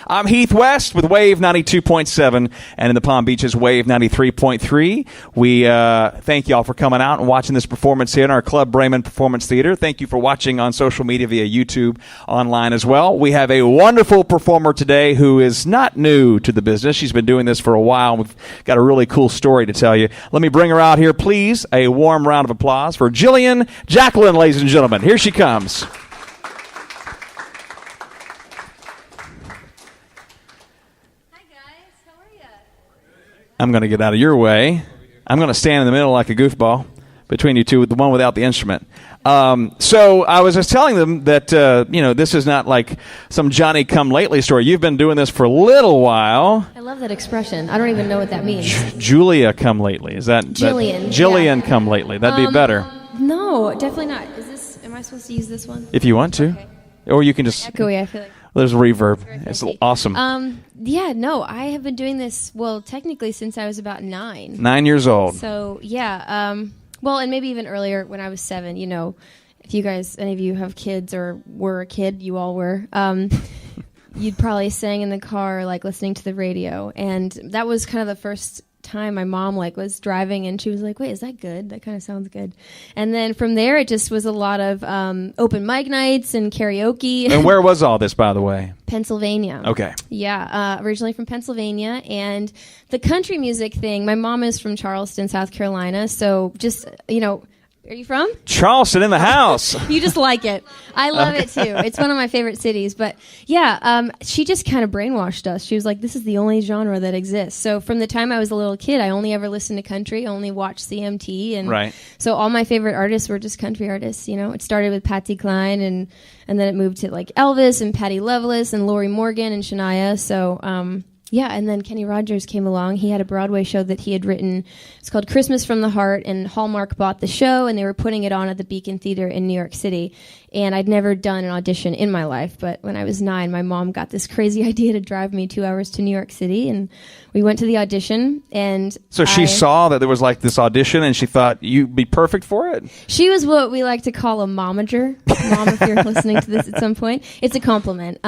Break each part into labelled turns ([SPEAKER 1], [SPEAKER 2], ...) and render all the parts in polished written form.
[SPEAKER 1] I'm Heath West with Wave 92.7, and in the Palm Beaches, Wave 93.3. We thank y'all for coming out and watching this performance here in our Club Braman Performance Theater. Thank you for watching on social media via YouTube, online as well. We have a wonderful performer today who is not new to the business. She's been doing this for a while. We've got a really cool story to tell you. Let me bring her out here, please. A warm round of applause for Jillian Jacqueline, ladies and gentlemen. Here she comes. I'm going to get out of your way. I'm going to stand in the middle like a goofball between you two, the one without the instrument. So I was just telling them that, this is not like some Johnny-come-lately story. You've been doing this for a little while.
[SPEAKER 2] I love that expression. I don't even know what that means.
[SPEAKER 1] Julia come lately. Is that
[SPEAKER 2] Jillian?
[SPEAKER 1] Jillian come lately. That'd be better.
[SPEAKER 2] No, definitely not. Am I supposed to use this one?
[SPEAKER 1] If you want to. Okay. Or you can just...
[SPEAKER 2] Echoey, I feel like.
[SPEAKER 1] There's reverb. It's awesome.
[SPEAKER 2] I have been doing this, technically since I was about 9.
[SPEAKER 1] 9 years old.
[SPEAKER 2] So, yeah. And maybe even earlier when I was 7, if you guys, any of you have kids or were a kid, you all were, you'd probably sang in the car, listening to the radio. And that was kind of the first time my mom was driving, and she was like, wait, is that good? That kind of sounds good. And then from there it just was a lot of open mic nights and karaoke.
[SPEAKER 1] And where was all this, by the way?
[SPEAKER 2] Pennsylvania.
[SPEAKER 1] Okay.
[SPEAKER 2] Yeah, originally from Pennsylvania. And the country music thing, my mom is from Charleston, South Carolina, so just are you from?
[SPEAKER 1] Charleston in the house.
[SPEAKER 2] You just like it. I love it too. It's one of my favorite cities. But yeah, she just kind of brainwashed us. She was like, this is the only genre that exists. So from the time I was a little kid, I only ever listened to country, only watched CMT. And
[SPEAKER 1] right.
[SPEAKER 2] So all my favorite artists were just country artists. It started with Patsy Cline, and then it moved to Elvis and Patti Loveless and Lori Morgan and Shania. So, yeah, and then Kenny Rogers came along. He had a Broadway show that he had written. It's called Christmas from the Heart, and Hallmark bought the show, and they were putting it on at the Beacon Theater in New York City. And I'd never done an audition in my life, but when I was 9, my mom got this crazy idea to drive me 2 hours to New York City, and we went to the audition. And
[SPEAKER 1] so she saw that there was this audition, and she thought you'd be perfect for it?
[SPEAKER 2] She was what we like to call a momager. Mom, if you're listening to this at some point, it's a compliment.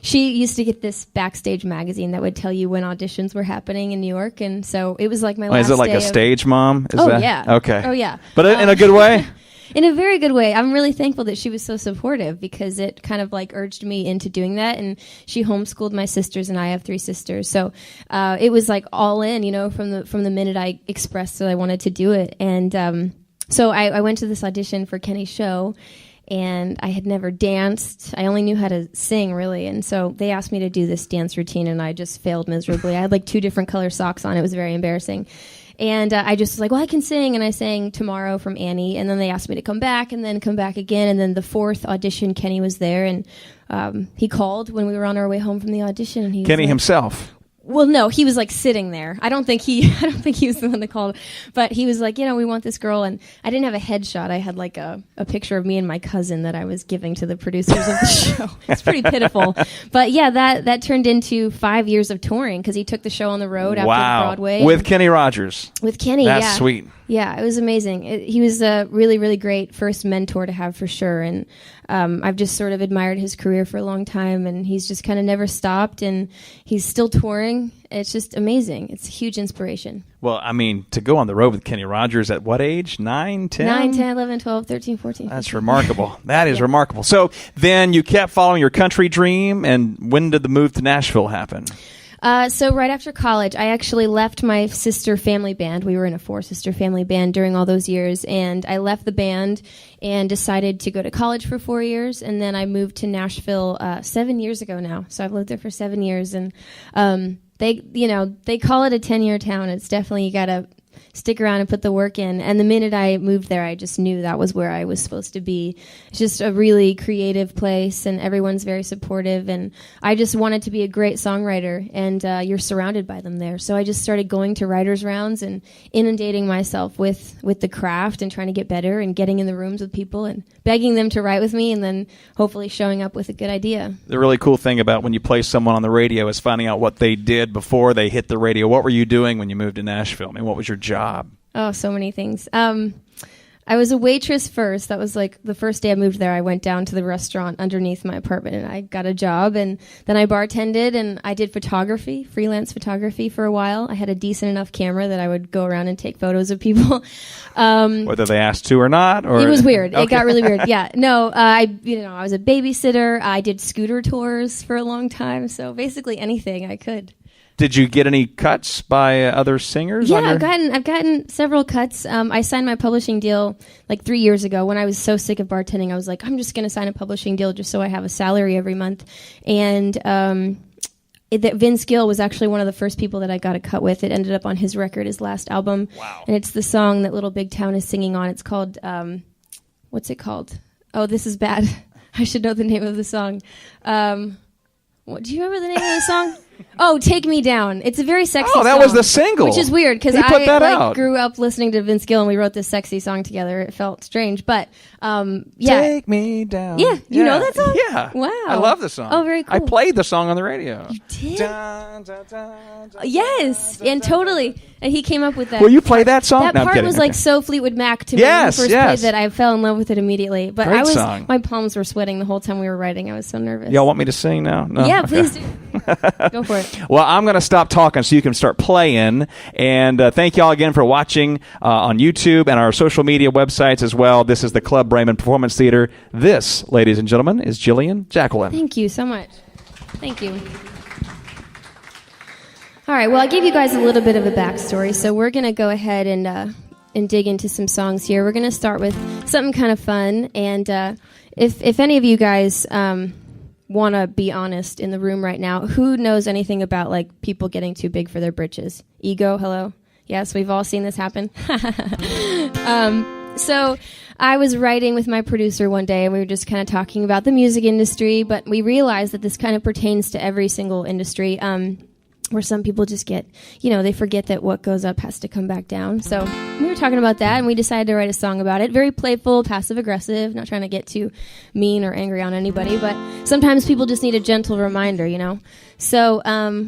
[SPEAKER 2] She used to get this Backstage magazine that would tell you when auditions were happening in New York, and so it was my last day.
[SPEAKER 1] Is it like a stage mom?
[SPEAKER 2] Yeah.
[SPEAKER 1] Okay.
[SPEAKER 2] Oh, yeah.
[SPEAKER 1] But in a good way?
[SPEAKER 2] In a very good way. I'm really thankful that she was so supportive, because it kind of urged me into doing that. And she homeschooled my sisters, and I have 3 sisters. So it was all in, from the minute I expressed that I wanted to do it. And so I went to this audition for Kenny's show, and I had never danced. I only knew how to sing, really. And so they asked me to do this dance routine, and I just failed miserably. I had 2 different color socks on. It was very embarrassing. And I just was like, well, I can sing. And I sang Tomorrow from Annie. And then they asked me to come back and then come back again. And then the 4th audition, Kenny was there. And he called when we were on our way home from the audition. And
[SPEAKER 1] Kenny himself?
[SPEAKER 2] Well, no, he was sitting there. I don't think he was the one that called, but he was like, we want this girl. And I didn't have a headshot. I had a picture of me and my cousin that I was giving to the producers of the show. It's pretty pitiful. But yeah, that turned into 5 years of touring, because he took the show on the road after Broadway.
[SPEAKER 1] With Kenny Rogers.
[SPEAKER 2] With Kenny,
[SPEAKER 1] That's
[SPEAKER 2] yeah.
[SPEAKER 1] sweet.
[SPEAKER 2] Yeah, it was amazing. He was a really, really great first mentor to have, for sure. And I've just sort of admired his career for a long time, and he's just kind of never stopped, and he's still touring. It's just amazing. It's a huge inspiration.
[SPEAKER 1] Well, I mean, to go on the road with Kenny Rogers at what age? 9, 10?
[SPEAKER 2] 9, 10, 11, 12, 13, 14.
[SPEAKER 1] That's remarkable. That is remarkable. So then you kept following your country dream, and when did the move to Nashville happen?
[SPEAKER 2] So right after college, I actually left my sister family band. We were in a 4-sister family band during all those years, and I left the band and decided to go to college for 4 years, and then I moved to Nashville 7 years ago now. So I've lived there for 7 years, and they call it a 10-year town. It's definitely, you gotta stick around and put the work in. And the minute I moved there, I just knew that was where I was supposed to be. It's just a really creative place, and everyone's very supportive. And I just wanted to be a great songwriter, and you're surrounded by them there. So I just started going to writers' rounds and inundating myself with the craft and trying to get better and getting in the rooms with people and begging them to write with me, and then hopefully showing up with a good idea.
[SPEAKER 1] The really cool thing about when you play someone on the radio is finding out what they did before they hit the radio. What were you doing when you moved to Nashville? I mean, what was your job?
[SPEAKER 2] Oh, so many things. I was a waitress first. That was like the first day I moved there. I went down to the restaurant underneath my apartment and I got a job, and then I bartended and I did photography, freelance photography for a while. I had a decent enough camera that I would go around and take photos of people.
[SPEAKER 1] Whether they asked to or not, or
[SPEAKER 2] it was weird.
[SPEAKER 1] Okay.
[SPEAKER 2] It got really weird. Yeah. No, I was a babysitter. I did scooter tours for a long time. So basically anything I could.
[SPEAKER 1] Did you get any cuts by other singers?
[SPEAKER 2] Yeah, I've gotten several cuts. I signed my publishing deal like 3 years ago when I was so sick of bartending. I was like, I'm just going to sign a publishing deal just so I have a salary every month. And Vince Gill was actually one of the first people that I got a cut with. It ended up on his record, his last album.
[SPEAKER 1] Wow.
[SPEAKER 2] And it's the song that Little Big Town is singing on. It's called, what's it called? Oh, this is bad. I should know the name of the song. What, do you remember the name of the song? Oh, Take Me Down. It's a very sexy song.
[SPEAKER 1] Oh, that was the single.
[SPEAKER 2] Which is weird because I grew up listening to Vince Gill and we wrote this sexy song together. It felt strange, but yeah.
[SPEAKER 1] Take me down.
[SPEAKER 2] Yeah, you know that song?
[SPEAKER 1] Yeah.
[SPEAKER 2] Wow.
[SPEAKER 1] I love the song.
[SPEAKER 2] Oh, very cool.
[SPEAKER 1] I played the song on the radio.
[SPEAKER 2] You did?
[SPEAKER 1] Dun, dun, dun, dun,
[SPEAKER 2] Yes,
[SPEAKER 1] dun,
[SPEAKER 2] and
[SPEAKER 1] dun,
[SPEAKER 2] totally.
[SPEAKER 1] dun.
[SPEAKER 2] And he came up with that.
[SPEAKER 1] Will you play that song?
[SPEAKER 2] That
[SPEAKER 1] No, I'm
[SPEAKER 2] part
[SPEAKER 1] kidding.
[SPEAKER 2] was
[SPEAKER 1] Okay.
[SPEAKER 2] like so Fleetwood Mac to
[SPEAKER 1] Yes,
[SPEAKER 2] me when we first played that. I fell in love with it immediately. But
[SPEAKER 1] Great song.
[SPEAKER 2] my palms were sweating the whole time we were writing. I was so nervous.
[SPEAKER 1] Y'all want me to sing now? No?
[SPEAKER 2] Yeah,
[SPEAKER 1] Okay.
[SPEAKER 2] please do. Go for it.
[SPEAKER 1] Well, I'm going to stop talking so you can start playing. And thank y'all again for watching on YouTube and our social media websites as well. This is the Club Braman Performance Theater. This, ladies and gentlemen, is Jillian Jacqueline.
[SPEAKER 2] Thank you so much. Thank you. All right, well, I gave you guys a little bit of a backstory, so we're going to go ahead and dig into some songs here. We're going to start with something kind of fun, and if any of you guys want to be honest in the room right now, who knows anything about like people getting too big for their britches? Ego, hello? Yes, we've all seen this happen. So I was writing with my producer one day, and we were just kind of talking about the music industry, but we realized that this kind of pertains to every single industry. Where some people just get, they forget that what goes up has to come back down. So we were talking about that, and we decided to write a song about it. Very playful, passive-aggressive, not trying to get too mean or angry on anybody, but sometimes people just need a gentle reminder, So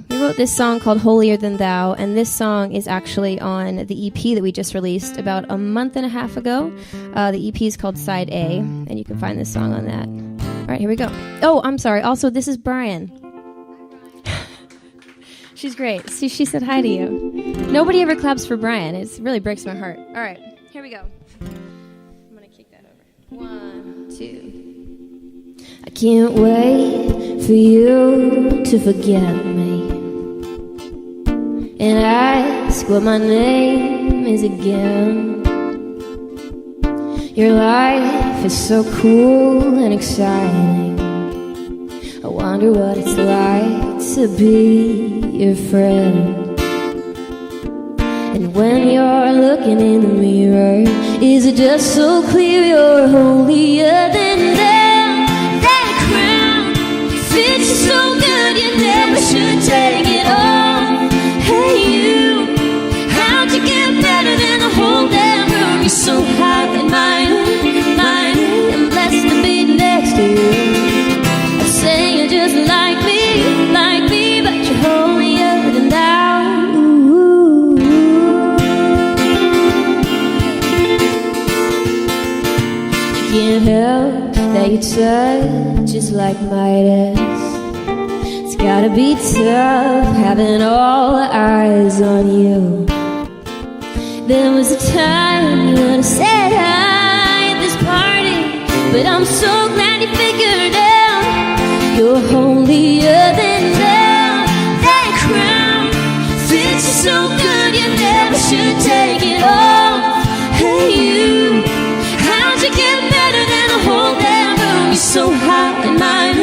[SPEAKER 2] we wrote this song called Holier Than Thou, and this song is actually on the EP that we just released about a month and a half ago. The EP is called Side A, and you can find this song on that. All right, here we go. Oh, I'm sorry. Also, this is Brian. She's great. She said hi to you. Nobody ever claps for Brian. It really breaks my heart. All right, here we go. I'm going to kick that over. 1, 2. I can't wait for you to forget me and ask what my name is again. Your life is so cool and exciting. I wonder what it's like to be your friend. And when you're looking in the mirror, is it just so clear you're holier than thou? That crown fits you so good you never should take it off. Hey you, how'd you get better than the whole damn room? You're so hot and mine, I'm blessed to be next to you. I say you're just like me, but you're holier than thou. Ooh. You can't help that you touch just like Midas. It's gotta be tough having all eyes on you. There was a time when I said hi at this party, but I'm so glad you figured out you're holier than thou. That crown fits you so good you never should take it off. Hey you, how'd you get better than the whole damn room? You're so hot and mine,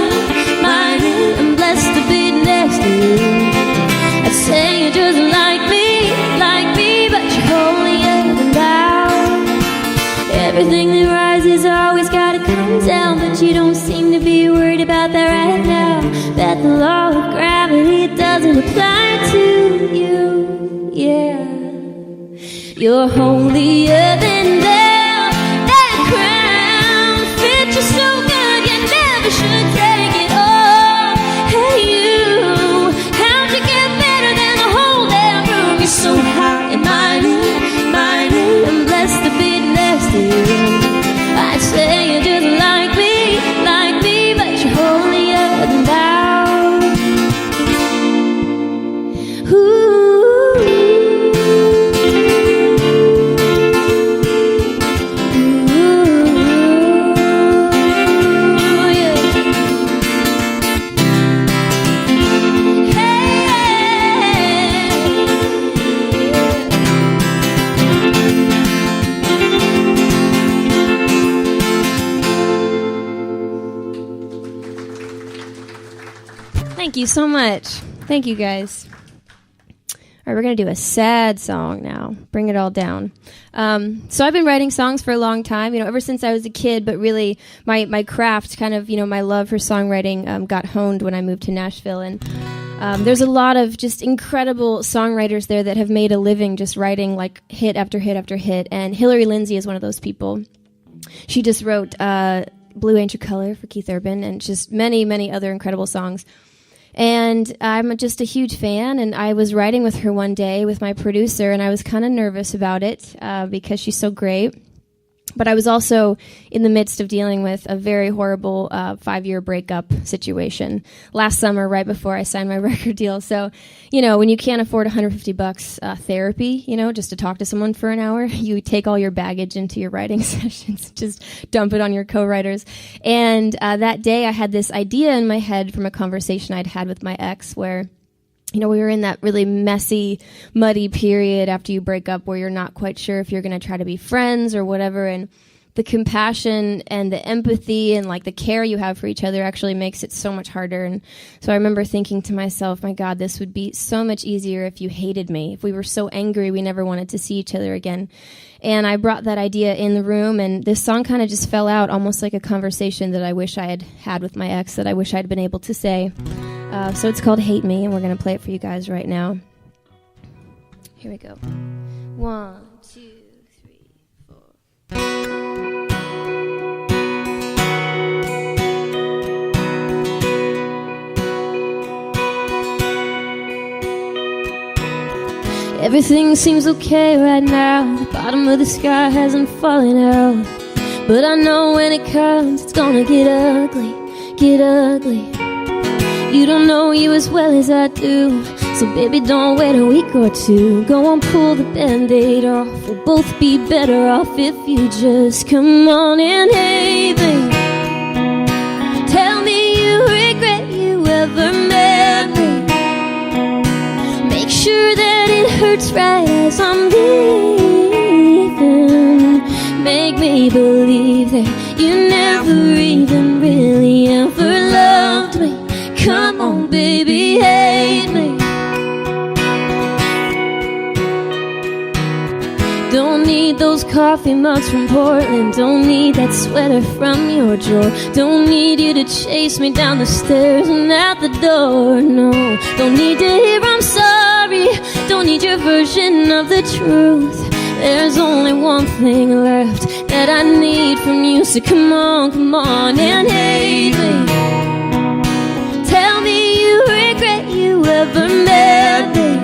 [SPEAKER 2] I'm blessed to be next to you. I'd say you're just like me, but you're holier than thou. Everything that rises always gotta come down, but you don't seem to be worried about that right now. That the law of gravity doesn't apply to you, yeah. You're holier than thou. That crown fits you so good you never should take it off. Hey you, how'd you get better than the whole damn room? You're so hot and mine, I'm blessed to be next to you. you so much. Thank you, guys. All right, we're going to do a sad song now. Bring it all down. So I've been writing songs for a long time, ever since I was a kid, but really my craft, kind of, my love for songwriting got honed when I moved to Nashville. And there's a lot of just incredible songwriters there that have made a living just writing like hit after hit after hit. And Hillary Lindsey is one of those people. She just wrote Blue Ain't Your Color for Keith Urban and just many, many other incredible songs. And I'm just a huge fan, and I was writing with her one day with my producer, and I was kind of nervous about it because she's so great. But I was also in the midst of dealing with a very horrible 5-year breakup situation last summer, right before I signed my record deal. So, when you can't afford $150 therapy, just to talk to someone for an hour, you take all your baggage into your writing sessions, just dump it on your co-writers. And that day I had this idea in my head from a conversation I'd had with my ex where we were in that really messy, muddy period after you break up where you're not quite sure if you're going to try to be friends or whatever. And the compassion and the empathy and like the care you have for each other actually makes it so much harder. And so I remember thinking to myself, my God, this would be so much easier if you hated me. If we were so angry we never wanted to see each other again. And I brought that idea in the room, and this song kind of just fell out almost like a conversation that I wish I had had with my ex that I wish I'd been able to say. So it's called Hate Me, and we're going to play it for you guys right now. Here we go. 1, 2, 3, 4. Everything seems okay right now. The bottom of the sky hasn't fallen out. But I know when it comes, it's gonna get ugly, get ugly. You don't know you as well as I do, so baby, don't wait a week or two. Go on, pull the Band-Aid off. We'll both be better off if you just come on and hate me. Tell me you regret you ever met me. Make sure that it hurts right as I'm leaving. Make me believe that you never even really ever loved me. Come on, baby, hate me. Don't need those coffee mugs from Portland. Don't need that sweater from your drawer. Don't need you to chase me down the stairs and out the door. No, don't need to hear I'm sorry. Don't need your version of the truth. There's only one thing left that I need from you. So come on and hate me. Tell me you regret you ever met me.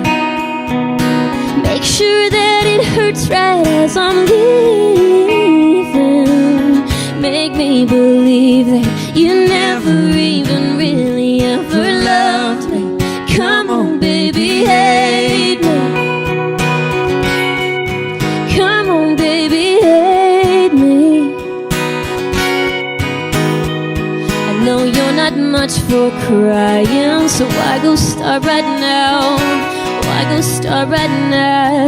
[SPEAKER 2] Make sure that it hurts right as I'm leaving. Make me believe that you never even really ever loved me. Come on, baby, hate me. Come on, baby, hate me. I know you're not much for crying, so why go start right now? Why go start right now?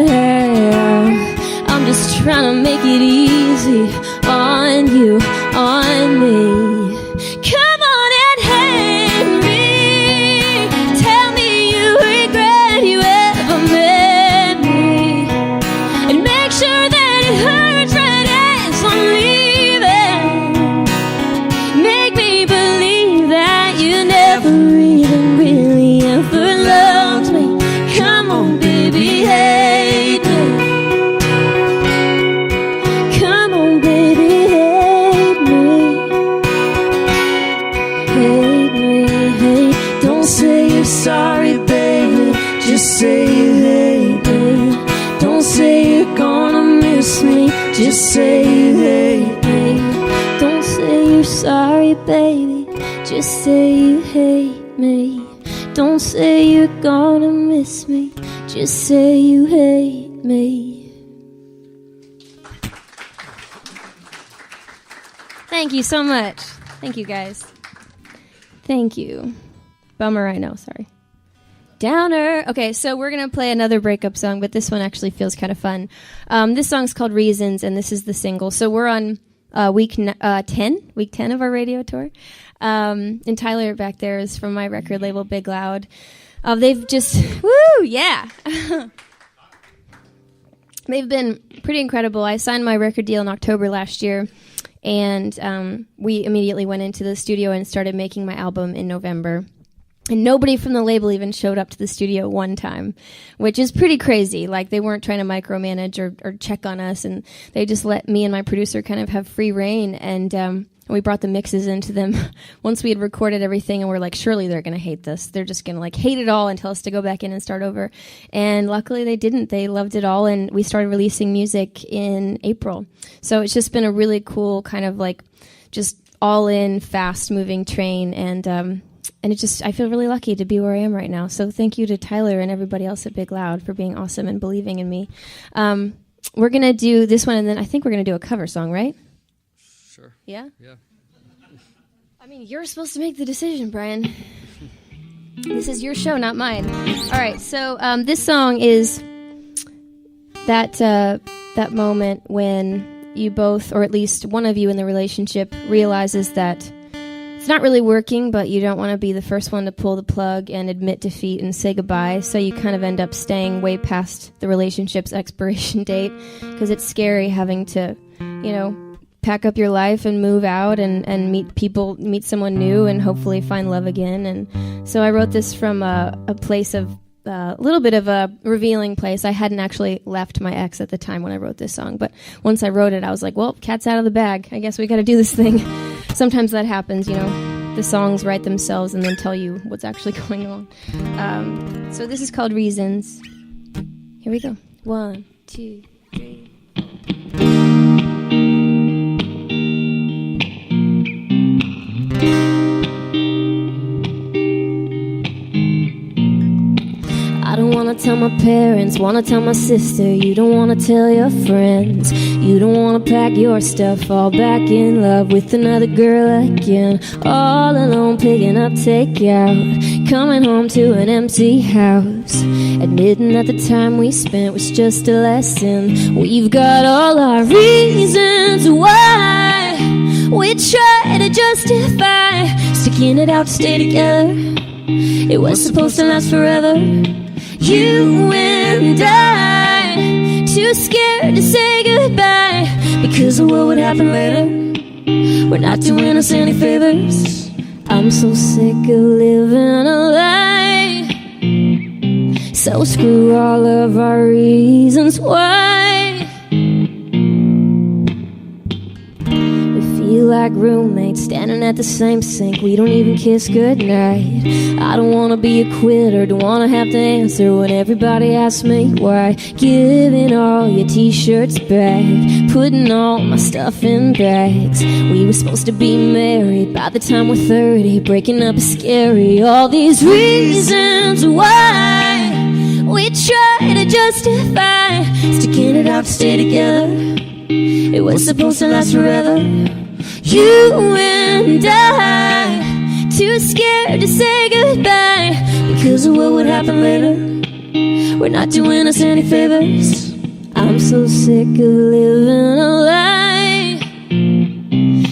[SPEAKER 2] I'm just trying to make it easy on you, on me. Come on and hate me. Tell me you regret you ever met me. And make sure that it hurts right as I'm leaving. Make me believe that you never even really ever loved me. Come on, baby, hate me. Come on, baby, hate me. Hate me, hate. Don't say you're sorry, baby. Just say you hate me. Don't say you're gonna miss me. Just say you hate me. Don't say you're sorry, baby. Just say you hate me. Don't say you're gonna miss me. Just say you hate me. Thank you so much. Thank you, guys. Thank you. Bummer, I know, sorry. Downer. Okay, so we're going to play another breakup song, but this one actually feels kind of fun. This song's called Reasons, and this is the single. So we're on week 10 of our radio tour. And Tyler back there is from my record label, Big Loud. They've just, yeah. They've been pretty incredible. I signed my record deal in October last year, and we immediately went into the studio and started making my album in November. And nobody from the label even showed up to the studio one time, which is pretty crazy. Like, they weren't trying to micromanage or check on us, and they just let me and my producer kind of have free reign. And we brought the mixes into them once we had recorded everything, and we're like, surely they're going to hate this. They're just going to like hate it all and tell us to go back in and start over. And luckily they didn't. They loved it all, and we started releasing music in April. So it's just been a really cool kind of like just all-in, fast-moving train, and it just, I feel really lucky to be where I am right now. So thank you to Tyler and everybody else at Big Loud for being awesome and believing in me. We're going to do this one, and then I think we're going to do a cover song, right?
[SPEAKER 3] Sure.
[SPEAKER 2] Yeah?
[SPEAKER 3] Yeah.
[SPEAKER 2] I mean, you're supposed to make the decision, Brian. This is your show, not mine. All right, so this song is that moment when you both, or at least one of you in the relationship, realizes that it's not really working, but you don't want to be the first one to pull the plug and admit defeat and say goodbye, so you kind of end up staying way past the relationship's expiration date, because it's scary having to, pack up your life and move out and meet someone new and hopefully find love again. And so I wrote this from a place of a little bit of a revealing place. I hadn't actually left my ex at the time when I wrote this song, but once I wrote it, I was like, well, cat's out of the bag. I guess we got to do this thing. Sometimes that happens, The songs write themselves and then tell you what's actually going on. So this is called Reasons. Here we go. 1, 2, 3. I don't wanna tell my parents, wanna tell my sister. You don't wanna tell your friends. You don't wanna pack your stuff, fall back in love with another girl again. All alone, picking up takeout, coming home to an empty house, admitting that the time we spent was just a lesson. We've got all our reasons why we try to justify sticking it out to stay together. It was supposed to last forever. You and I, too scared to say goodbye because of what would happen later. We're not doing us any favors. I'm so sick of living a lie. So screw all of our reasons why. Feel like roommates standing at the same sink. We don't even kiss goodnight. I don't wanna be a quitter, don't wanna have to answer when everybody asks me why. Giving all your t-shirts back, putting all my stuff in bags. We were supposed to be married by the time we're 30. Breaking up is scary. All these reasons why we try to justify sticking it out to stay together. It was supposed to last forever. You and I, too scared to say goodbye because of what would happen later. We're not doing us any favors. I'm so sick of living a lie.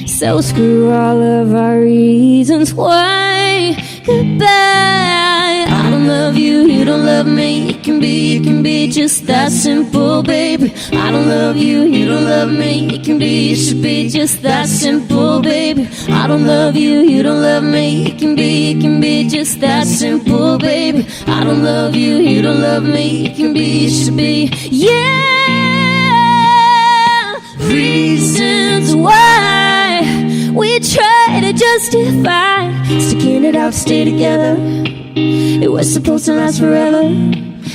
[SPEAKER 2] So screw all of our reasons why. Goodbye. I don't love you, you don't love me. It can be just that simple, baby. I don't love you, you don't love me. It should be just that simple, baby. I don't love you, you don't love me. It can be just that simple, baby. I don't love you, you don't love me. It should be, yeah. Reasons why we try to justify sticking it out to stay together. It was supposed to last forever.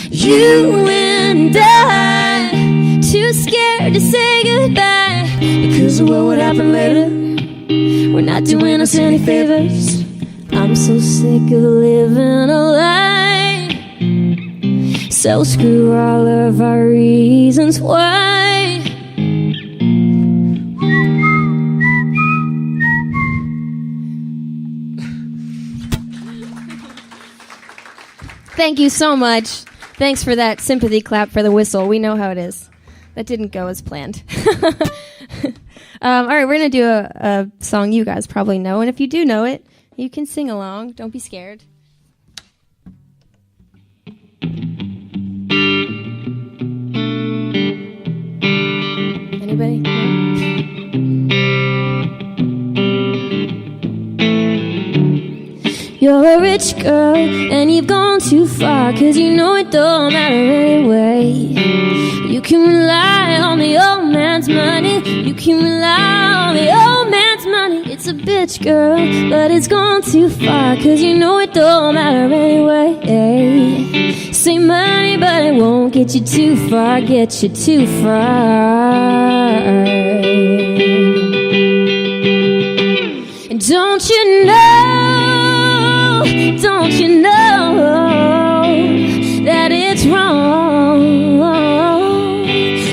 [SPEAKER 2] You and I, too scared to say goodbye because of what would happen later. We're not doing us any favors. I'm so sick of living a lie. So screw all of our reasons why. Thank you so much. Thanks for that sympathy clap for the whistle. We know how it is. That didn't go as planned. All right, we're going to do a song you guys probably know. And if you do know it, you can sing along. Don't be scared. Anybody? You're a rich girl, and you've gone too far, 'cause you know it don't matter anyway. You can rely on the old man's money. You can rely on the old man's money. It's a bitch, girl, but it's gone too far, 'cause you know it don't matter anyway. Say money, but it won't get you too far, get you too far. And don't you know that it's wrong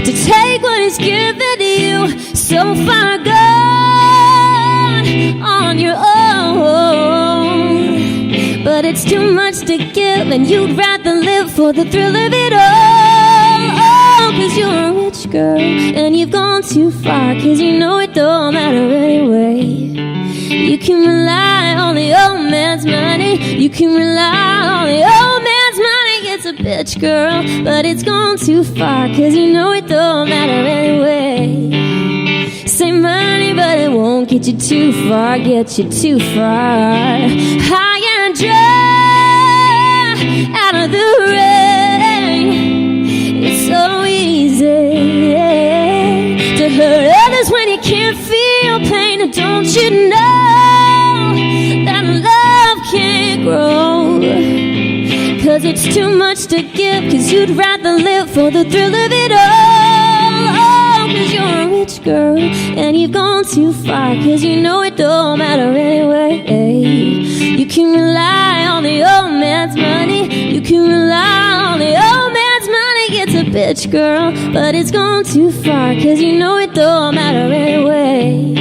[SPEAKER 2] to take what is given to you so far gone on your own? But it's too much to give, and you'd rather live for the thrill of it all. Oh, 'cause you're a rich girl, and you've gone too far, 'cause you know it don't matter anyway. You can rely on the old man's money. You can rely on the old man's money. It's a bitch, girl, but it's gone too far, 'cause you know it don't matter anyway. Say money, but it won't get you too far, get you too far. High and dry, out of the rain. It's so easy to hurt others when you can't feel pain. And don't you know that love can't grow? 'Cause it's too much to give, 'cause you'd rather live for the thrill of it all. Oh, 'cause you're a rich girl, and you've gone too far, 'cause you know it don't matter anyway. You can rely on the old man's money. You can rely on the old man's money. It's a bitch, girl, but it's gone too far, 'cause you know it don't matter anyway.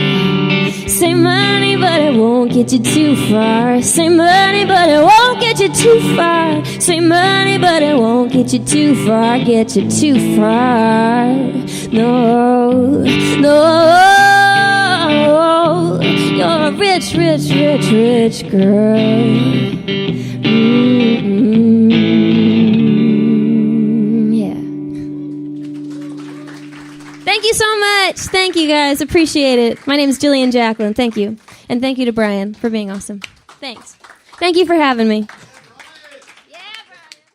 [SPEAKER 2] Say money, but it won't get you too far. Say money, but it won't get you too far. Say money, but it won't get you too far, get you too far. No, no, you're a rich, rich, rich, rich girl. Yeah. Thank you so much. Thank you, guys. Appreciate it. My name is Jillian Jacqueline. Thank you. And thank you to Brian for being awesome. Thanks. Thank you for having me.